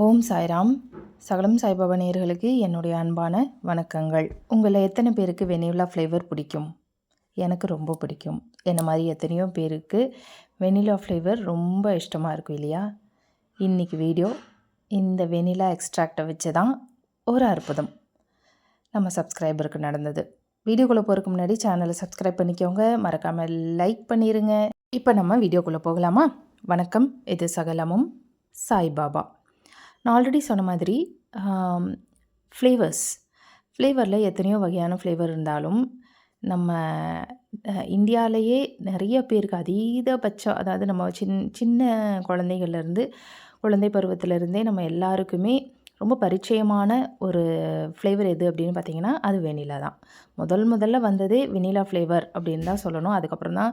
ஓம் சாய்ராம். சகலம் சாய்பாபா நேயர்களுக்கு என்னுடைய அன்பான வணக்கங்கள். உங்களை எத்தனை பேருக்கு வெனிலா ஃப்ளேவர் பிடிக்கும்? எனக்கு ரொம்ப பிடிக்கும். என்ன மாதிரி எத்தனையோ பேருக்கு வெனிலா ஃப்ளேவர் ரொம்ப இஷ்டமாக இருக்கும் இல்லையா? இன்றைக்கி வீடியோ இந்த வெனிலா எக்ஸ்ட்ராக்டை வச்சு தான் ஒரு அற்புதம் நம்ம சப்ஸ்கிரைபருக்கு நடந்தது. வீடியோக்குள்ளே போகிறதுக்கு முன்னாடி சேனலை சப்ஸ்கிரைப் பண்ணிக்கோங்க, மறக்காமல் லைக் பண்ணிடுங்க. இப்போ நம்ம வீடியோக்குள்ளே போகலாமா? வணக்கம், இது சகலமும் சாய்பாபா. நான் ஆல்ரெடி சொன்ன மாதிரி ஃப்ளேவரில் எத்தனையோ வகையான ஃப்ளேவர் இருந்தாலும் நம்ம இந்தியாவிலேயே நிறைய பேருக்கு அதீதபட்சம், அதாவது நம்ம சின்ன குழந்தைகள்லேருந்து குழந்தை பருவத்திலேருந்தே நம்ம எல்லாருக்குமே ரொம்ப பரிச்சயமான ஒரு ஃப்ளேவர் எது அப்படின்னு பார்த்திங்கன்னா அது வெனிலா தான். முதல்ல வந்ததே வெனிலா ஃப்ளேவர் அப்படின்னு தான் சொல்லணும். அதுக்கப்புறம் தான்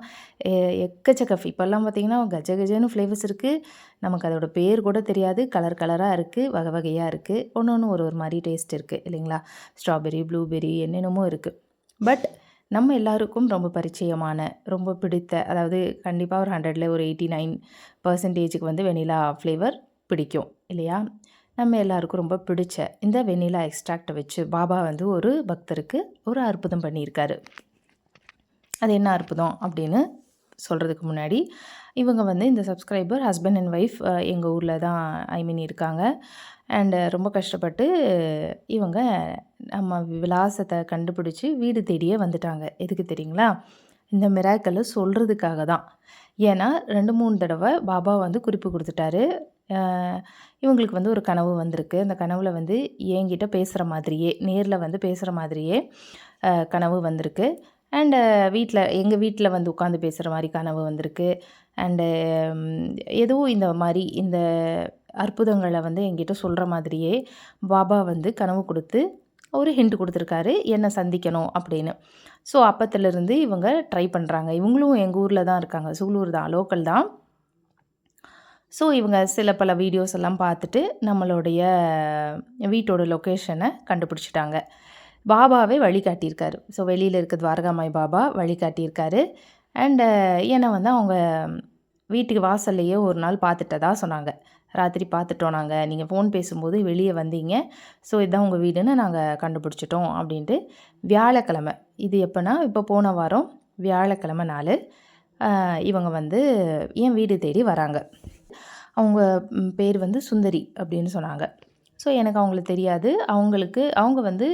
எக்கச்சக்க இப்போல்லாம் பார்த்திங்கன்னா கஜன்னு ஃப்ளேவர்ஸ் இருக்குது. நமக்கு அதோட பேர் கூட தெரியாது. கலராக இருக்குது, வகை வகையாக இருக்குது. ஒன்று ஒரு மாதிரி டேஸ்ட் இருக்குது இல்லைங்களா? ஸ்ட்ராபெரி, ப்ளூபெரி என்னென்னமோ இருக்குது. பட் நம்ம எல்லாருக்கும் ரொம்ப பரிச்சயமான, ரொம்ப பிடித்த, அதாவது கண்டிப்பாக ஒரு 100ல் ஒரு 89% வந்து வெனிலா ஃப்ளேவர் பிடிக்கும் இல்லையா? நம்ம எல்லாருக்கும் ரொம்ப பிடிச்ச இந்த வெனிலா எக்ஸ்ட்ராக்டை வச்சு பாபா வந்து ஒரு பக்தருக்கு ஒரு அற்புதம் பண்ணியிருக்காரு. அது என்ன அற்புதம் அப்படின்னு சொல்கிறதுக்கு முன்னாடி, இவங்க வந்து இந்த சப்ஸ்கிரைபர் ஹஸ்பண்ட் அண்ட் ஒய்ஃப் எங்கள் ஊரில் தான் இருக்காங்க. அண்டு ரொம்ப கஷ்டப்பட்டு இவங்க நம்ம விலாசத்தை கண்டுபிடிச்சி வீடு தேடியே வந்துட்டாங்க. எதுக்கு தெரியுங்களா? இந்த மிராக்கலை சொல்கிறதுக்காக தான். ஏன்னா 2-3 தடவை பாபா வந்து குறிப்பு கொடுத்துட்டாரு. இவங்களுக்கு வந்து ஒரு கனவு வந்திருக்கு. அந்த கனவில் வந்து என்கிட்ட பேசுகிற மாதிரியே, நேரில் வந்து பேசுகிற மாதிரியே கனவு வந்திருக்கு. அண்டு எங்கள் வீட்டில் வந்து உட்காந்து பேசுகிற மாதிரி கனவு வந்திருக்கு. அண்டு ஏதோ இந்த மாதிரி இந்த அற்புதங்களை வந்து என்கிட்ட சொல்கிற மாதிரியே பாபா வந்து கனவு கொடுத்து ஒரு ஹிண்ட் கொடுத்துருக்காரு, என்னை சந்திக்கணும் அப்படின்னு. ஸோ அப்பத்துலேருந்து இவங்க ட்ரை பண்ணுறாங்க. இவங்களும் எங்கள் ஊரில் தான் இருக்காங்க, சூலூர் தான், லோக்கல் தான். ஸோ இவங்க சில பல வீடியோஸ் எல்லாம் பார்த்துட்டு நம்மளுடைய வீட்டோட லொக்கேஷனை கண்டுபிடிச்சிட்டாங்க. பாபாவே வழிகாட்டியிருக்காரு. ஸோ வெளியில் இருக்க துவாரகாமாய் பாபா வழிகாட்டியிருக்காரு. அண்டு என்னை வந்து அவங்க வீட்டுக்கு வாசல்லையே ஒரு நாள் பார்த்துட்டதா சொன்னாங்க. ராத்திரி பார்த்துட்டோம் நாங்கள், நீங்கள் ஃபோன் பேசும்போது வெளியே வந்தீங்க, ஸோ இதுதான் உங்கள் வீடுன்னு நாங்கள் கண்டுபிடிச்சிட்டோம் அப்படின்ட்டு. வியாழக்கிழமை, இது எப்போனா இப்போ போன வாரம் வியாழக்கிழமை நாள் இவங்க வந்து என் வீடு தேடி வராங்க. அவங்க பேர் வந்து சுந்தரி அப்படின்னு சொன்னாங்க. ஸோ எனக்கு அவங்கள தெரியாது. அவங்க வந்து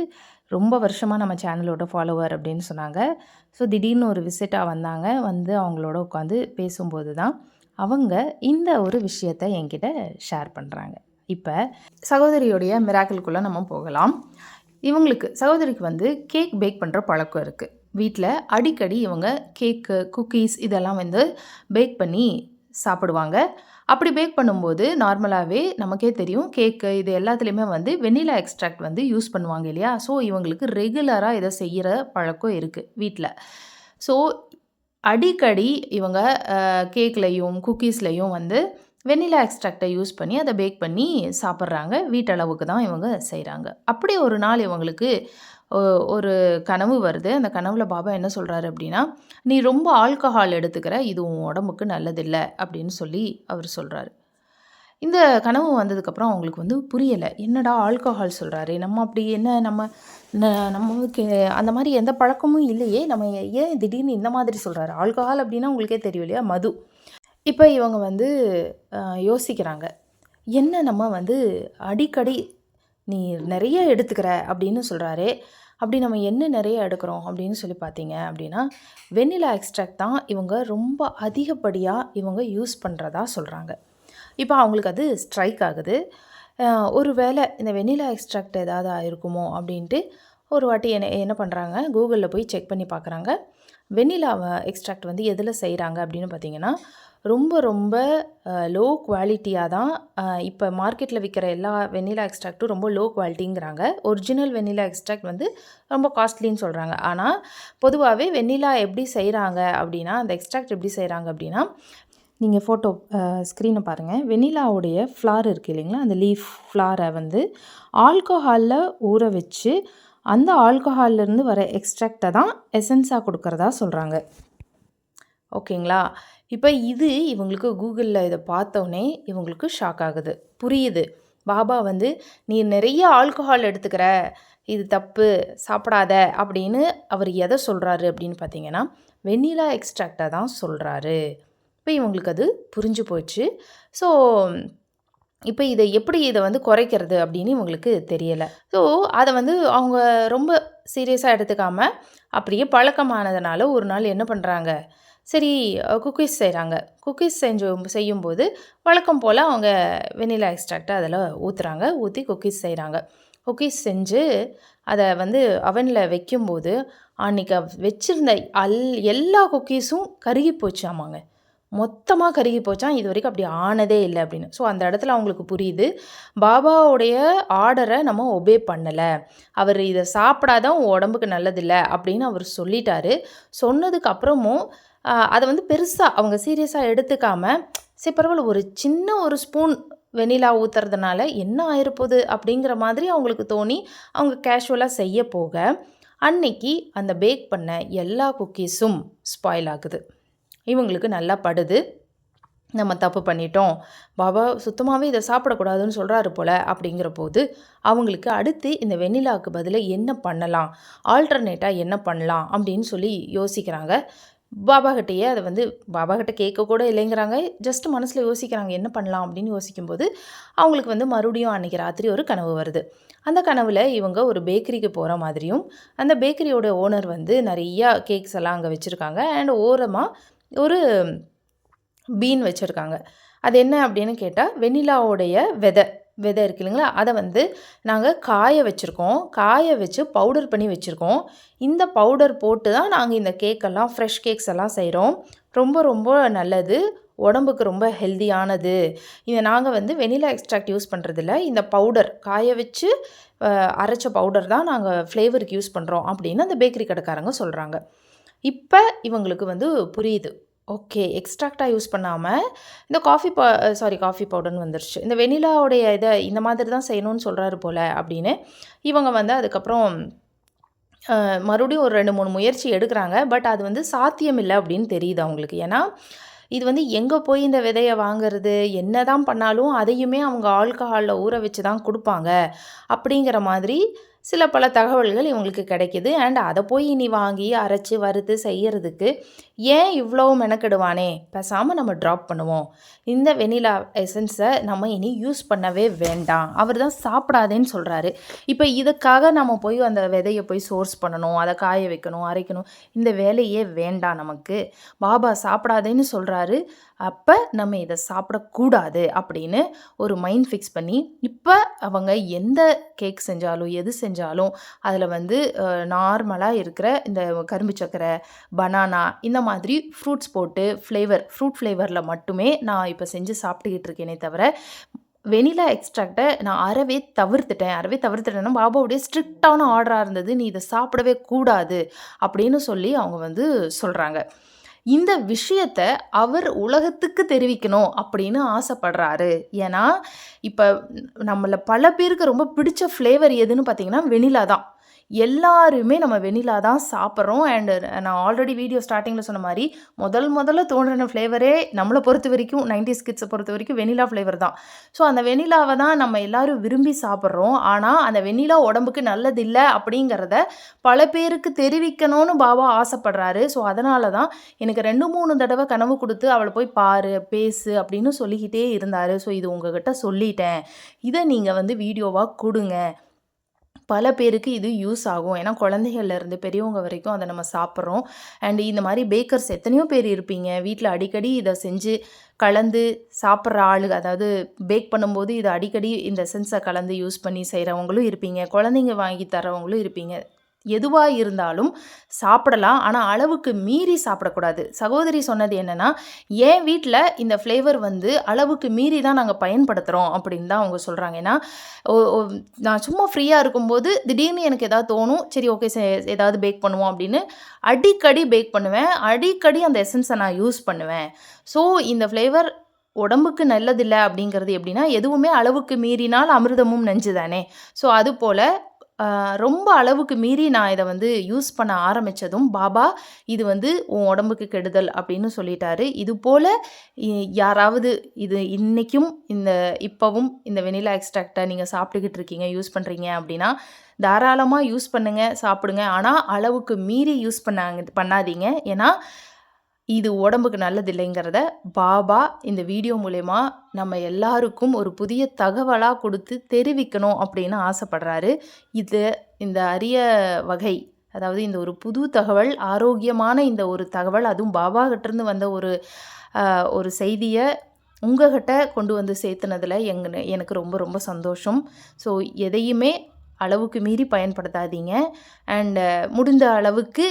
ரொம்ப வருஷமாக நம்ம சேனலோட ஃபாலோவர் அப்படின்னு சொன்னாங்க. ஸோ திடீர்னு ஒரு விசிட்டாக வந்தாங்க. வந்து அவங்களோட உட்காந்து பேசும்போது தான் அவங்க இந்த ஒரு விஷயத்தை என்கிட்ட ஷேர் பண்ணுறாங்க. இப்போ சகோதரியோடைய மிராக்கிள்குள்ளே நம்ம போகலாம். சகோதரிக்கு வந்து கேக் பேக் பண்ணுற பழக்கம் இருக்குது. வீட்டில் அடிக்கடி இவங்க கேக்கு, குக்கீஸ் இதெல்லாம் வந்து பேக் பண்ணி சாப்பிடுவாங்க. அப்படி பேக் பண்ணும்போது நார்மலாகவே நமக்கே தெரியும், கேக்கு இது எல்லாத்துலேயுமே வந்து வெனிலா எக்ஸ்ட்ராக்ட் வந்து யூஸ் பண்ணுவாங்க இல்லையா? ஸோ இவங்களுக்கு ரெகுலராக இதை செய்கிற பழக்கம் இருக்குது வீட்டில். ஸோ அடிக்கடி இவங்க கேக்லேயும் குக்கீஸ்லேயும் வந்து வெனிலா எக்ஸ்ட்ராக்டை யூஸ் பண்ணி அதை பேக் பண்ணி சாப்பிட்றாங்க. வீட்டளவுக்கு தான் இவங்க செய்கிறாங்க. அப்படி ஒரு நாள் இவங்களுக்கு ஒரு கனவு வருது. அந்த கனவில் பாபா என்ன சொல்கிறாரு அப்படின்னா, நீ ரொம்ப ஆல்கஹால் எடுத்துக்கிற, இது உன் உடம்புக்கு நல்லதில்லை அப்படின்னு சொல்லி அவர் சொல்கிறாரு. இந்த கனவு வந்ததுக்கப்புறம் அவங்களுக்கு வந்து புரியலை. என்னடா ஆல்கஹால் சொல்கிறாரு, நம்ம அப்படி என்ன நமக்கு அந்த மாதிரி எந்த பழக்கமும் இல்லையே, நம்ம ஏன் திடீர்னு இந்த மாதிரி சொல்கிறாரு? ஆல்கஹால் அப்படின்னா உங்களுக்கே தெரியும் இல்லையா, மது. இப்போ இவங்க வந்து யோசிக்கிறாங்க, என்ன நம்ம வந்து அடிக்கடி நீ நிறைய எடுத்துக்கிற அப்படின்னு சொல்கிறாரே, அப்படி நம்ம என்ன நிறைய எடுக்கிறோம் அப்படின்னு சொல்லி பார்த்தீங்க அப்படின்னா, வெனிலா எக்ஸ்ட்ராக்ட் தான் இவங்க ரொம்ப அதிகப்படியாக இவங்க யூஸ் பண்ணுறதா சொல்கிறாங்க. இப்போ அவங்களுக்கு அது ஸ்ட்ரைக் ஆகுது. ஒரு வேளை இந்த வெனிலா எக்ஸ்ட்ராக்ட் ஏதாவது ஆயிருக்குமோ அப்படின்ட்டு ஒரு வாட்டி என்ன பண்ணுறாங்க, கூகுளில் போய் செக் பண்ணி பார்க்குறாங்க. வெனிலா எக்ஸ்ட்ராக்ட் வந்து எதில் செய்கிறாங்க அப்படின்னு பார்த்தீங்கன்னா, ரொம்ப லோ குவாலிட்டியாக தான் இப்போ மார்க்கெட்டில் விற்கிற எல்லா வெனிலா எக்ஸ்ட்ராக்ட்டும் ரொம்ப லோ குவாலிட்டிங்கிறாங்க. ஒரிஜினல் வெனிலா எக்ஸ்ட்ராக்ட் வந்து ரொம்ப காஸ்ட்லின்னு சொல்கிறாங்க. ஆனால் பொதுவாகவே வெனிலா எப்படி செய்கிறாங்க அப்படின்னா, அந்த எக்ஸ்ட்ராக்ட் எப்படி செய்கிறாங்க அப்படின்னா, நீங்கள் ஃபோட்டோ ஸ்க்ரீனை பாருங்கள். வெனிலாவுடைய ஃப்ளார் இருக்குது இல்லைங்களா, அந்த லீஃப் ஃப்ளாரை வந்து ஆல்கஹாலில் ஊற வச்சு அந்த ஆல்கஹால்லேருந்து வர எக்ஸ்ட்ராக்டை தான் எசன்ஸாக கொடுக்குறதா சொல்கிறாங்க. ஓகேங்களா? இப்போ இது இவங்களுக்கு கூகுளில் இதை பார்த்தோன்னே இவங்களுக்கு ஷாக் ஆகுது, புரியுது. பாபா வந்து நீ நிறைய ஆல்கஹால் எடுத்துக்கிற, இது தப்பு, சாப்பிடாத அப்படின்னு அவர் எதை சொல்கிறாரு அப்படின்னு பார்த்தீங்கன்னா, வெண்ணிலா எக்ஸ்ட்ராக்டை தான் சொல்கிறாரு. இப்போ இவங்களுக்கு அது புரிஞ்சு போச்சு. ஸோ இப்போ இதை வந்து குறைக்கிறது அப்படின்னு இவங்களுக்கு தெரியலை. ஸோ அதை வந்து அவங்க ரொம்ப சீரியஸாக எடுத்துக்காம அப்படியே பழக்கமானதுனால ஒரு நாள் என்ன பண்ணுறாங்க, சரி குக்கீஸ் செய்கிறாங்க. குக்கீஸ் செய்யும்போது வழக்கம் போல் அவங்க வெண்ணிலா எக்ஸ்ட்ராக்டை அதில் ஊற்றி குக்கீஸ் செய்கிறாங்க. குக்கீஸ் செஞ்சு அதை வந்து அவனில் வைக்கும்போது அன்றைக்கி வச்சுருந்த எல்லா குக்கீஸும் கருகி போச்சாமாங்க. மொத்தமாக கருகி போச்சான். இது வரைக்கும் அப்படி ஆனதே இல்லை அப்படின்னு. ஸோ அந்த இடத்துல அவங்களுக்கு புரியுது, பாபாவுடைய ஆர்டரை நம்ம ஒபே பண்ணலை. அவர் இதை சாப்பிடாதான் உடம்புக்கு நல்லதில்லை அப்படின்னு அவர் சொல்லிட்டாரு. சொன்னதுக்கு அப்புறமும் அதை வந்து பெருசாக அவங்க சீரியஸாக எடுத்துக்காமல், சரி பரவாயில்ல ஒரு சின்ன ஒரு ஸ்பூன் வெண்ணிலா ஊற்றுறதுனால என்ன ஆயிருப்போகுது அப்படிங்கிற மாதிரி அவங்களுக்கு தோணி அவங்க கேஷுவலாக செய்ய போக அன்னைக்கு அந்த பேக் பண்ண எல்லா குக்கீஸும் ஸ்பாயில் ஆகுது. இவங்களுக்கு நல்லா படுது, நம்ம தப்பு பண்ணிட்டோம், பாபா சுத்தமாகவே இதை சாப்பிடக்கூடாதுன்னு சொல்கிறாரு போல். அப்படிங்கிற போது அவங்களுக்கு அடுத்து இந்த வெண்ணிலாவுக்கு பதிலாக என்ன பண்ணலாம், ஆல்டர்னேட்டாக என்ன பண்ணலாம் அப்படின்னு சொல்லி யோசிக்கிறாங்க. பாபாகிட்டையே அதை வந்து பாபாகிட்ட கேட்கக்கூட இல்லைங்கிறாங்க, ஜஸ்ட் மனசில் யோசிக்கிறாங்க என்ன பண்ணலாம் அப்படின்னு யோசிக்கும்போது அவங்களுக்கு வந்து மறுபடியும் அன்றைக்கி ராத்திரி ஒரு கனவு வருது. அந்த கனவில் இவங்க ஒரு பேக்கரிக்கு போகிற மாதிரியும், அந்த பேக்கரியோட ஓனர் வந்து நிறையா கேக்ஸ் எல்லாம் அங்கே வச்சுருக்காங்க. அண்ட் ஓரமாக ஒரு பீன் வச்சுருக்காங்க. அது என்ன அப்படின்னு கேட்டால் வெண்ணிலாவோடைய விதை இருக்கு இல்லைங்களா, அதை வந்து நாங்கள் காய வச்சுருக்கோம், காய வச்சு பவுடர் பண்ணி வச்சுருக்கோம். இந்த பவுடர் போட்டு தான் நாங்கள் இந்த கேக்கெல்லாம் ஃப்ரெஷ் கேக்ஸ் எல்லாம் செய்கிறோம். ரொம்ப ரொம்ப நல்லது, உடம்புக்கு ரொம்ப ஹெல்தியானது. இதை நாங்கள் வந்து வெண்ணிலா எக்ஸ்ட்ராக்ட் யூஸ் பண்ணுறதில்ல, இந்த பவுடர் காய வச்சு அரைச்ச பவுடர் தான் நாங்கள் ஃப்ளேவருக்கு யூஸ் பண்ணுறோம் அப்படின்னு அந்த பேக்கரி கடைக்காரங்க சொல்கிறாங்க. இப்போ இவங்களுக்கு வந்து புரியுது, ஓகே எக்ஸ்ட்ராக்டாக யூஸ் பண்ணாமல் இந்த காஃபி பவுடர்னு வந்துருச்சு, இந்த வெண்ணிலாவுடைய இதை இந்த மாதிரி தான் செய்யணும்னு சொல்கிறாரு போல் அப்படின்னு இவங்க வந்து அதுக்கப்புறம் மறுபடியும் ஒரு 2-3 முயற்சி எடுக்கிறாங்க. பட் அது வந்து சாத்தியமில்லை அப்படின்னு தெரியுது அவங்களுக்கு. ஏன்னா இது வந்து எங்கே போய் இந்த விதையை வாங்கிறது, என்ன தான் பண்ணாலும் அதையுமே அவங்க ஆல்கஹாலில் ஊற வச்சு தான் கொடுப்பாங்க அப்படிங்கிற மாதிரி பல தகவல்கள் இவங்களுக்கு கிடைக்கிது. அண்ட் அதை போய் இனி வாங்கி அரைச்சி வறுத்து செய்யறதுக்கு ஏன் இவ்வளோ மெனக்கெடுவானே, பேசாமல் நம்ம ட்ராப் பண்ணுவோம், இந்த வெண்ணிலா எசன்ஸை நம்ம இனி யூஸ் பண்ணவே வேண்டாம், அவர் தான் சாப்பிடாதேன்னு சொல்கிறாரு. இப்போ இதுக்காக நம்ம போய் அந்த விதையை போய் சோர்ஸ் பண்ணணும், அதை காய வைக்கணும், அரைக்கணும், இந்த வேலையே வேண்டாம் நமக்கு, பாபா சாப்பிடாதேன்னு சொல்கிறாரு, அப்போ நம்ம இதை சாப்பிடக்கூடாது அப்படின்னு ஒரு மைண்ட் ஃபிக்ஸ் பண்ணி இப்போ அவங்க எந்த கேக் செஞ்சாலும் எது செஞ்சாலும் அதில் வந்து நார்மலாக இருக்கிற இந்த கரும்பு சக்கரை, பனானா இந்த மாதிரி ஃப்ரூட்ஸ் போட்டு ஃப்ரூட் ஃப்ளேவரில் மட்டுமே நான் இப்போ செஞ்சு சாப்பிட்டுக்கிட்டு இருக்கேனே தவிர வெனிலா எக்ஸ்ட்ராக்டை நான் அறவே தவிர்த்துட்டேன்னா பாபாவுடைய ஸ்ட்ரிக்டான ஆர்டராக இருந்தது, நீ இதை சாப்பிடவே கூடாது அப்படின்னு சொல்லி அவங்க வந்து சொல்கிறாங்க. இந்த விஷயத்தை அவர் உலகத்துக்கு தெரிவிக்கணும் அப்படின்னு ஆசைப்படுறாரு. ஏன்னா இப்போ நம்மள பல பேருக்கு ரொம்ப பிடிச்ச ஃப்ளேவர் எதுன்னு பார்த்தீங்கன்னா வெனிலா தான். எல்லாருமே நம்ம வெனிலா தான் சாப்பிட்றோம். அண்டு நான் ஆல்ரெடி வீடியோ ஸ்டார்டிங்கில் சொன்ன மாதிரி முதல்ல தோன்றின ஃப்ளேவரே நம்மளை பொறுத்த வரைக்கும் 90s கிட்ஸை பொறுத்த வரைக்கும் வெனிலா ஃப்ளேவர் தான். ஸோ அந்த வெனிலாவை தான் நம்ம எல்லோரும் விரும்பி சாப்பிட்றோம். ஆனால் அந்த வெனிலா உடம்புக்கு நல்லதில்லை அப்படிங்கிறத பல பேருக்கு தெரிவிக்கணும்னு பாபா ஆசைப்படுறாரு. ஸோ அதனால தான் எனக்கு 2-3 தடவை கனவு கொடுத்து அவளை போய் பாரு, பேசு அப்படின்னு சொல்லிக்கிட்டே இருந்தார். ஸோ இது உங்ககிட்ட சொல்லிட்டேன், இதை நீங்கள் வந்து வீடியோவாக கொடுங்க, பல பேருக்கு இது யூஸ் ஆகும். ஏன்னா குழந்தைகள்லேருந்து பெரியவங்க வரைக்கும் அதை நம்ம சாப்பிட்றோம். அண்ட் இந்த மாதிரி பேக்கர்ஸ் எத்தனையோ பேர் இருப்பீங்க, வீட்டில் அடிக்கடி இதை செஞ்சு கலந்து சாப்பிட்ற ஆளுங்க, அதாவது பேக் பண்ணும்போது இதை அடிக்கடி இந்த எசன்ஸை கலந்து யூஸ் பண்ணி செய்கிறவங்களும் இருப்பீங்க, குழந்தைங்க வாங்கி தரவங்களும் இருப்பீங்க. எதுவாக இருந்தாலும் சாப்பிடலாம், ஆனால் அளவுக்கு மீறி சாப்பிடக்கூடாது. சகோதரி சொன்னது என்னென்னா, என் வீட்டில் இந்த ஃப்ளேவர் வந்து அளவுக்கு மீறி தான் நாங்கள் பயன்படுத்துகிறோம் அப்படின்னு தான் அவங்க சொல்கிறாங்க. ஏன்னா நான் சும்மா ஃப்ரீயாக இருக்கும்போது திடீர்னு எனக்கு எதாவது தோணும், சரி ஓகே ஏதாவது பேக் பண்ணுவோம் அப்படின்னு அடிக்கடி பேக் பண்ணுவேன், அடிக்கடி அந்த எசன்ஸை நான் யூஸ் பண்ணுவேன். ஸோ இந்த ஃப்ளேவர் உடம்புக்கு நல்லதில்லை அப்படிங்கிறது எப்படின்னா, எதுவுமே அளவுக்கு மீறினால் அமிர்தமும் நஞ்சு தானே. ஸோ அதுபோல் ரொம்ப அளவுக்கு மீறி நான் இத வந்து யூஸ் பண்ண ஆரம்பிச்சதும், பாபா இது வந்து உன் உடம்புக்கு கெடுதல் அப்படின்னு சொல்லிட்டாரு. இதுபோல இ யாராவது இது இன்னைக்கும் இப்பவும் இந்த வெனிலா எக்ஸ்ட்ராக்ட்ட நீங்க சாப்பிட்டுக்கிட்டு இருக்கீங்க, யூஸ் பண்றீங்க அப்படின்னா, தாராளமா யூஸ் பண்ணுங்க, சாப்பிடுங்க. ஆனா அளவுக்கு மீறி யூஸ் பண்ணாதீங்க. ஏன்னா, இது உடம்புக்கு நல்லதில்லைங்கிறத பாபா இந்த வீடியோ மூலியமா நம்ம எல்லாருக்கும் ஒரு புதிய தகவலா குடுத்து தெரிவிக்கணும் அப்படின்னு ஆசைப்படுறாரு. இந்த அரிய வகை, அதாவது இந்த ஒரு புது தகவல், ஆரோக்கியமான இந்த ஒரு தகவல், அதுவும் பாபா கிட்டேருந்து வந்த ஒரு செய்திய உங்ககிட்ட கொண்டு வந்து சேர்த்துனதுல எனக்கு ரொம்ப ரொம்ப சந்தோஷம். ஸோ எதையுமே அளவுக்கு மீறி பயன்படுத்தாதீங்க. முடிந்த அளவுக்கு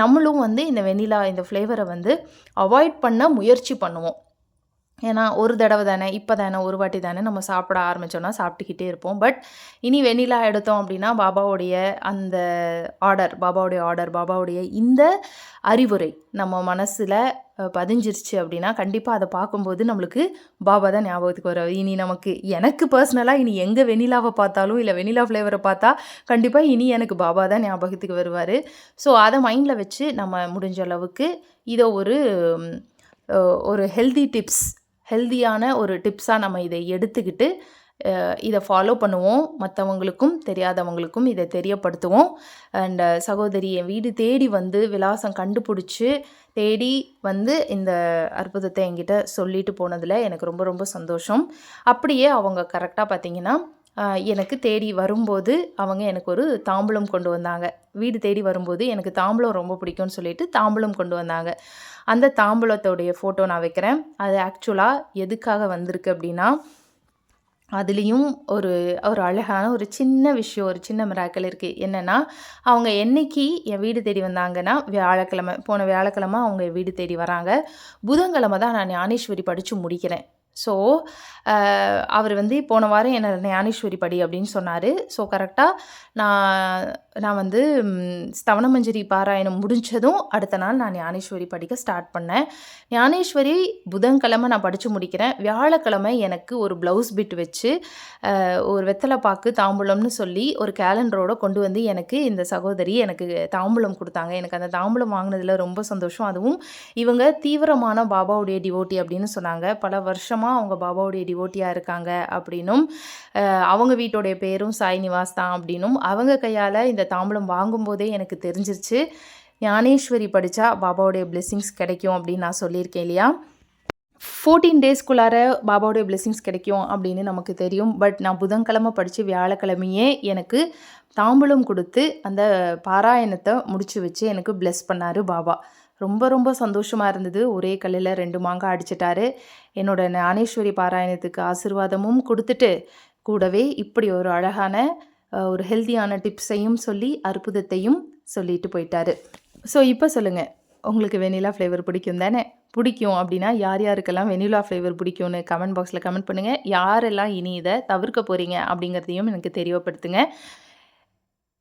நம்மளும் வந்து இந்த வெண்ணிலா இந்த ஃப்ளேவரை வந்து அவாய்ட் பண்ண முயற்சி பண்ணுவோம். ஏன்னா ஒரு தடவை தானே, இப்போ தானே, ஒரு வாட்டி தானே நம்ம சாப்பிட ஆரம்பித்தோன்னா சாப்பிட்டுக்கிட்டே இருப்போம். பட் இனி வெண்ணிலா எடுத்தோம் அப்படின்னா பாபாவுடைய அந்த பாபாவுடைய இந்த அறிவுரை நம்ம மனசில் பதிஞ்சிருச்சு அப்படின்னா கண்டிப்பாக அதை பார்க்கும்போது நம்மளுக்கு பாபா தான் ஞாபகத்துக்கு வரும். இனி எனக்கு பர்சனலாக இனி எங்கே வெண்ணிலாவை பார்த்தாலும் இல்லை வெண்ணிலா ஃப்ளேவரை பார்த்தா கண்டிப்பாக இனி எனக்கு பாபா தான் ஞாபகத்துக்கு வருவார். ஸோ அதை மைண்டில் வச்சு நம்ம முடிஞ்ச அளவுக்கு இதை ஒரு ஹெல்தியான ஒரு டிப்ஸாக நம்ம இதை எடுத்துக்கிட்டு இதை ஃபாலோ பண்ணுவோம். மற்றவங்களுக்கும் தெரியாதவங்களுக்கும் இதை தெரியப்படுத்துவோம். சகோதரி என் வீடு தேடி வந்து விலாசம் கண்டுபிடிச்சி தேடி வந்து இந்த அற்புதத்தை என்கிட்ட சொல்லிட்டு போனதில் எனக்கு ரொம்ப ரொம்ப சந்தோஷம். அப்படியே அவங்க கரெக்டாக பார்த்திங்கன்னா எனக்கு தேடி வரும்போது அவங்க எனக்கு ஒரு தாம்பூலம் கொண்டு வந்தாங்க. வீடு தேடி வரும்போது எனக்கு தாம்பூலம் ரொம்ப பிடிக்கும்னு சொல்லிட்டு தாம்பூலம் கொண்டு வந்தாங்க. அந்த தாம்பூலத்தோடைய ஃபோட்டோ நான் வைக்கிறேன். அது ஆக்சுவலாக எதுக்காக வந்திருக்கு அப்படின்னா, அதுலேயும் ஒரு அழகான ஒரு சின்ன விஷயம், ஒரு சின்ன மிராக்கிள் இருக்குது. என்னென்னா, அவங்க என்னைக்கு என் வீடு தேடி வந்தாங்கன்னா போன வியாழக்கிழமை அவங்க வீடு தேடி வராங்க. புதன்கிழமை தான் நான் ஞானேஸ்வரி படித்து முடிக்கிறேன். ஸோ அவர் வந்து போன வாரம் என்ன ஞானேஸ்வரி படி அப்படின்னு சொன்னார். ஸோ கரெக்டாக நான் வந்து ஸ்தவனமஞ்சரி பாராயணம் முடிஞ்சதும் அடுத்த நாள் நான் ஞானேஸ்வரி படிக்க ஸ்டார்ட் பண்ணேன். ஞானேஸ்வரி புதன்கிழமை நான் படித்து முடிக்கிறேன். வியாழக்கிழமை எனக்கு ஒரு ப்ளவுஸ் பிட் வச்சு ஒரு வெத்தலை பாக்கு தாம்பூலம்னு சொல்லி ஒரு கேலண்டரோடு கொண்டு வந்து எனக்கு இந்த சகோதரி எனக்கு தாம்பூலம் கொடுத்தாங்க. எனக்கு அந்த தாம்பூலம் வாங்கினதில் ரொம்ப சந்தோஷம். அதுவும் இவங்க தீவிரமான பாபாவுடைய டிவோட்டி அப்படின்னு சொன்னாங்க. பல வருஷமாக அவங்க பாபாவுடைய டிவோட்டியாக இருக்காங்க அப்படின்னும், அவங்க வீட்டோடைய பேரும் சாய் நிவாஸ் தான் அப்படின்னும் அவங்க கையால் இந்த தாம்பூலம் வாங்கும்போதே எனக்கு தெரிஞ்சிருச்சு. ஞானேஸ்வரி படித்தா பாபாவுடைய பிளெஸ்ஸிங்ஸ் கிடைக்கும் அப்படின்னு நான் சொல்லியிருக்கேன் இல்லையா. 14 டேஸ்க்குள்ளார பாபாவுடைய பிளெஸ்ஸிங்ஸ் கிடைக்கும் அப்படின்னு நமக்கு தெரியும். பட் நான் புதன்கிழமை படித்து வியாழக்கிழமையே எனக்கு தாம்பூலம் கொடுத்து அந்த பாராயணத்தை முடித்து வச்சு எனக்கு பிளெஸ் பண்ணார் பாபா. ரொம்ப ரொம்ப சந்தோஷமாக இருந்தது. ஒரே கல்லில் 2 மாங்காய் அடிச்சிட்டாரு. என்னோட ஞானேஸ்வரி பாராயணத்துக்கு ஆசீர்வாதமும் கொடுத்துட்டு கூடவே இப்படி ஒரு அழகான ஒரு ஹெல்த்தியான டிப்ஸையும் சொல்லி அற்புதத்தையும் சொல்லிட்டு போயிட்டாரு. ஸோ இப்போ சொல்லுங்கள், உங்களுக்கு வெனிலா ஃப்ளேவர் பிடிக்கும் தானே? பிடிக்கும் அப்படின்னா யார் யாருக்கெல்லாம் வெனிலா ஃப்ளேவர் பிடிக்கும்னு கமெண்ட் பாக்ஸில் கமெண்ட் பண்ணுங்கள். யாரெல்லாம் இனி இதை தவிர்க்க போகிறீங்க அப்படிங்கிறதையும் எனக்கு தெரியப்படுத்துங்க.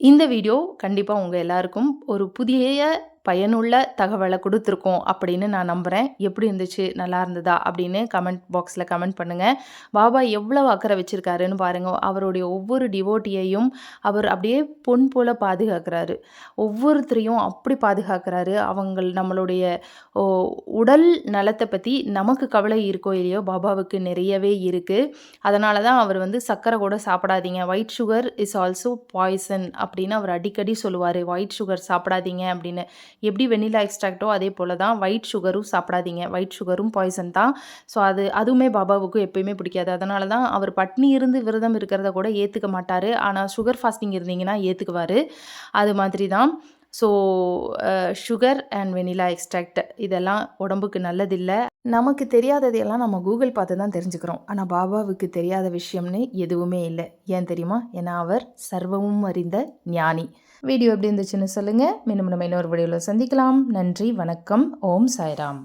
இந்த வீடியோ கண்டிப்பாக உங்கள் எல்லாருக்கும் ஒரு புதிய பயனுள்ள தகவலை கொடுத்துருக்கோம் அப்படின்னு நான் நம்புகிறேன். எப்படி இருந்துச்சு, நல்லா இருந்ததா அப்படின்னு கமெண்ட் பாக்ஸில் கமெண்ட் பண்ணுங்கள். பாபா எவ்வளோ அக்கறை வச்சுருக்காருன்னு பாருங்கள். அவருடைய ஒவ்வொரு டிவோட்டியையும் அவர் அப்படியே பொன் போல் பாதுகாக்கிறாரு. ஒவ்வொருத்தரையும் அப்படி பாதுகாக்கிறாரு. நம்மளுடைய உடல் நலத்தை பற்றி நமக்கு கவலை இருக்கோ இல்லையோ பாபாவுக்கு நிறையவே இருக்குது. அதனால தான் அவர் வந்து சர்க்கரை கூட சாப்பிடாதீங்க, white sugar is also poison அப்படின்னு அவர் அடிக்கடி சொல்லுவார். ஒயிட் சுகர் சாப்பிடாதீங்க அப்படின்னு. எப்படி வெனிலா எக்ஸ்ட்ராக்டோ அதே போல் தான் ஒயிட் சுகரும் சாப்பிடாதீங்க, ஒயிட் சுகரும் பாய்சன் தான். ஸோ அதுவுமே பாபாவுக்கு எப்பயுமே பிடிக்காது. அதனால தான் அவர் பட்னி இருந்து விரதம் இருக்கிறத கூட ஏற்றுக்க மாட்டார். ஆனால் சுகர் ஃபாஸ்டிங் இருந்தீங்கன்னா ஏற்றுக்குவார். அது மாதிரி தான். So sugar and vanilla extract இதெல்லாம் உடம்புக்கு நல்லதில்லை. நமக்கு தெரியாததையெல்லாம் நம்ம கூகுள் பார்த்து தான் தெரிஞ்சுக்கிறோம். ஆனால் பாபாவுக்கு தெரியாத விஷயம்னு எதுவுமே இல்லை. ஏன் தெரியுமா? ஏன்னா அவர் சர்வமும் அறிந்த ஞானி. வீடியோ எப்படி இருந்துச்சுன்னு சொல்லுங்கள். மீண்டும் நம்ம இன்னொரு வீடியோவில் சந்திக்கலாம். நன்றி, வணக்கம். ஓம் சாய்ராம்.